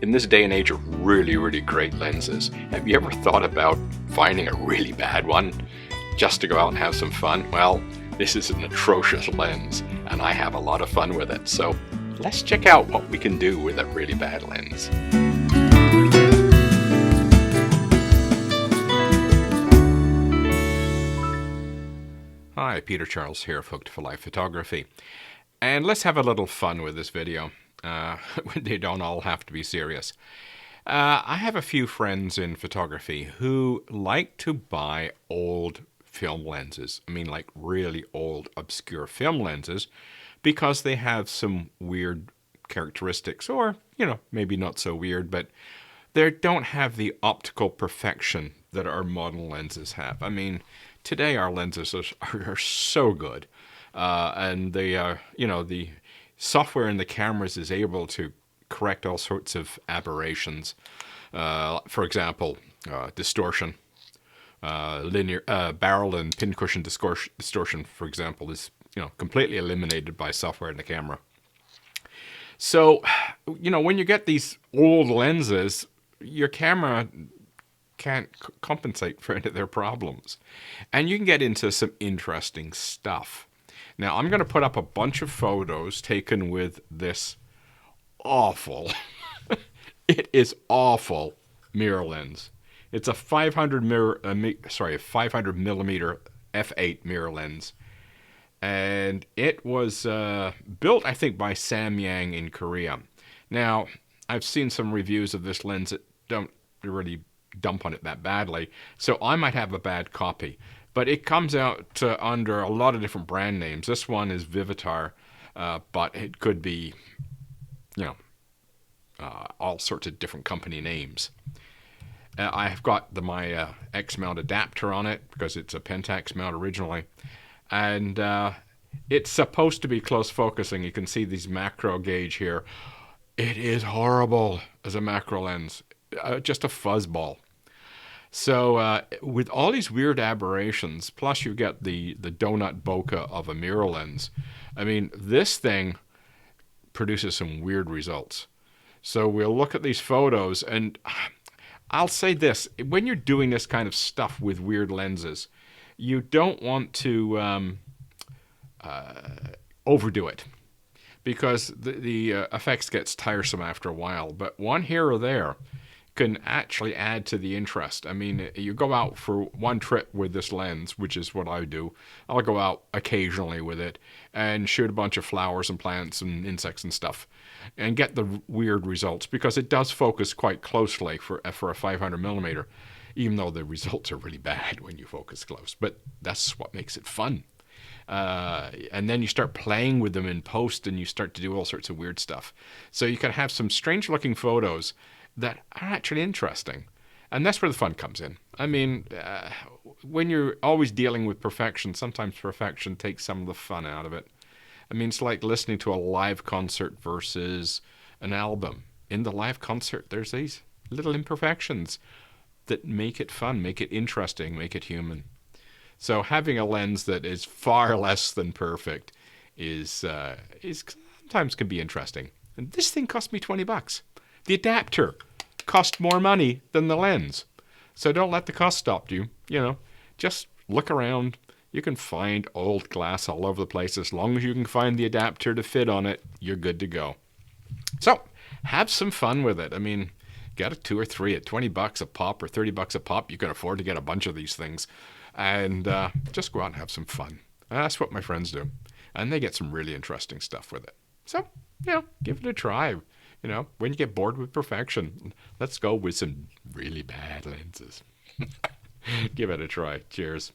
In this day and age of really, really great lenses, have you ever thought about finding a really bad one just to go out and have some fun? Well, this is an atrocious lens, and I have a lot of fun with it. So let's check out what we can do with a really bad lens. Hi, Peter Charles here, Hooked for Life Photography. And let's have a little fun with this video. They don't all have to be serious. I have a few friends in photography who like to buy old film lenses. I mean, like really old, obscure film lenses, because they have some weird characteristics, or, maybe not so weird, but they don't have the optical perfection that our modern lenses have. I mean, today our lenses are so good. And the software in the cameras is able to correct all sorts of aberrations. For example, distortion, linear barrel and pincushion distortion, for example, is completely eliminated by software in the camera. So, when you get these old lenses, your camera can't compensate for any of their problems, and you can get into some interesting stuff. Now, I'm going to put up a bunch of photos taken with this awful, it is awful mirror lens. It's a 500 millimeter f8 mirror lens. And it was built, I think, by Samyang in Korea. Now, I've seen some reviews of this lens that don't really dump on it that badly, so I might have a bad copy. But it comes out under a lot of different brand names. This one is Vivitar, but it could be, all sorts of different company names. I've got my X-mount adapter on it because it's a pentax mount originally. And it's supposed to be close focusing. You can see these macro gauge here. It is horrible as a macro lens, just a fuzzball. So with all these weird aberrations, plus you get the donut bokeh of a mirror lens, I mean, this thing produces some weird results. So we'll look at these photos, and I'll say this. When you're doing this kind of stuff with weird lenses, you don't want to overdo it, because the effects gets tiresome after a while. But one here or there can actually add to the interest. I mean, you go out for one trip with this lens, which is what I do. I'll go out occasionally with it and shoot a bunch of flowers and plants and insects and stuff and get the weird results, because it does focus quite closely for a 500 millimeter, even though the results are really bad when you focus close. But that's what makes it fun. And then you start playing with them in post, and you start to do all sorts of weird stuff. So you can have some strange looking photos that are actually interesting. And that's where the fun comes in. I mean, when you're always dealing with perfection, sometimes perfection takes some of the fun out of it. I mean, it's like listening to a live concert versus an album. In the live concert, there's these little imperfections that make it fun, make it interesting, make it human. So having a lens that is far less than perfect is sometimes can be interesting. And this thing cost me $20. The adapter cost more money than the lens. So don't let the cost stop you. Just look around. You can find old glass all over the place. As long as you can find the adapter to fit on it, you're good to go. So have some fun with it. I mean, get a 2 or 3 at $20 a pop or $30 a pop. You can afford to get a bunch of these things. And just go out and have some fun. That's what my friends do. And they get some really interesting stuff with it. So, give it a try. When you get bored with perfection, let's go with some really bad lenses. Give it a try. Cheers.